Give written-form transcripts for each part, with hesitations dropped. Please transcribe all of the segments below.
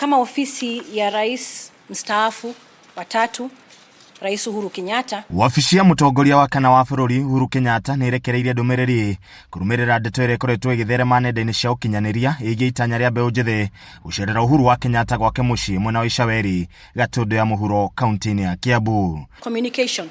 Kama ofisi ya rais mstaafu wa 3 Rais Uhuru Kenyatta, wabici ya mutongoria wa kana wa bururi Uhuru Kenyatta ni irekereirie ndumiriri kurumirira ndeto ire koretwo igitherema nenda-ini cia ukinyaniria igie itanya ria mbeu njithi gucerera Uhuru wa Kenyatta gwake mucii mwena wa Icaweri, Gatundu ya muhuro, kaunti-ini ya Kiambu. Communication.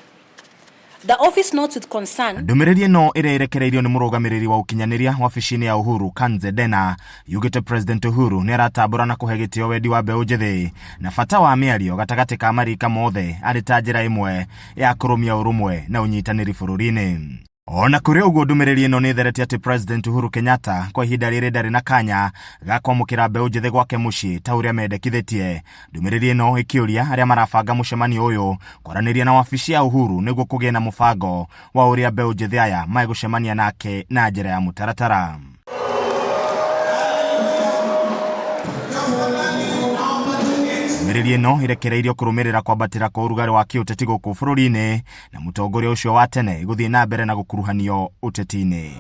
The office notes with concern. Ndumiriri no irekereirio ni murugamiriri wa ukinyaniria wabici-ini ya Uhuru, Kanze Dena, yugite President Uhuru ni aratambura na kuhe gitio wendi wa mbeu njithi na bata wa miario gatagati ka marika mothe ari ta njira imwe ya kurumia urumwe na unyitaniri bururi-ini. Ona kuri uguo ndumiriri ino ni thereti ati President Uhuru Kenyatta kwa ihinda riri ndari na kanya gakwamukira mbeu njithi gwake mucii ta uria mendekithitie. Ndumiriri ino ikiuria aria marabanga mucemanio uyu kwaraniria na wabici ya Uhuru niguo kugie na mubango wa uria mbeu njithi aya maigucemania nake na njira ya mutaratara. Ndumiriri ino irekereirio kurumirira kwambatira kwa urugari wa kiuteti guku bururi-ini na mutongoria ucio wa tene guthii na mbere na gukuruhanio uteti-ini.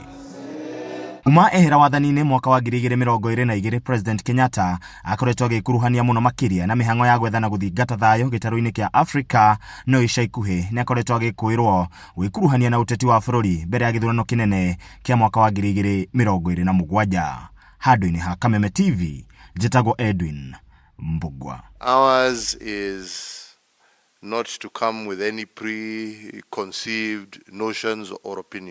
Uma ehera wathani-ini mwaka wa 2022, President Kenyatta akoretwo agikuruhania muno makiria na mihango ya gwetha na guthingata thayo gitaro-ini kia Africa, no ica ikuhi ni akoretwo agikuirwo gwikuruhania na uteti wa bururi mbere ya githurano kinene kia mwaka wa 2027. Handu-ini ha Kameme TV, njitagwo Edwin Mbugwa. Ours is not to come with any preconceived notions or opinions.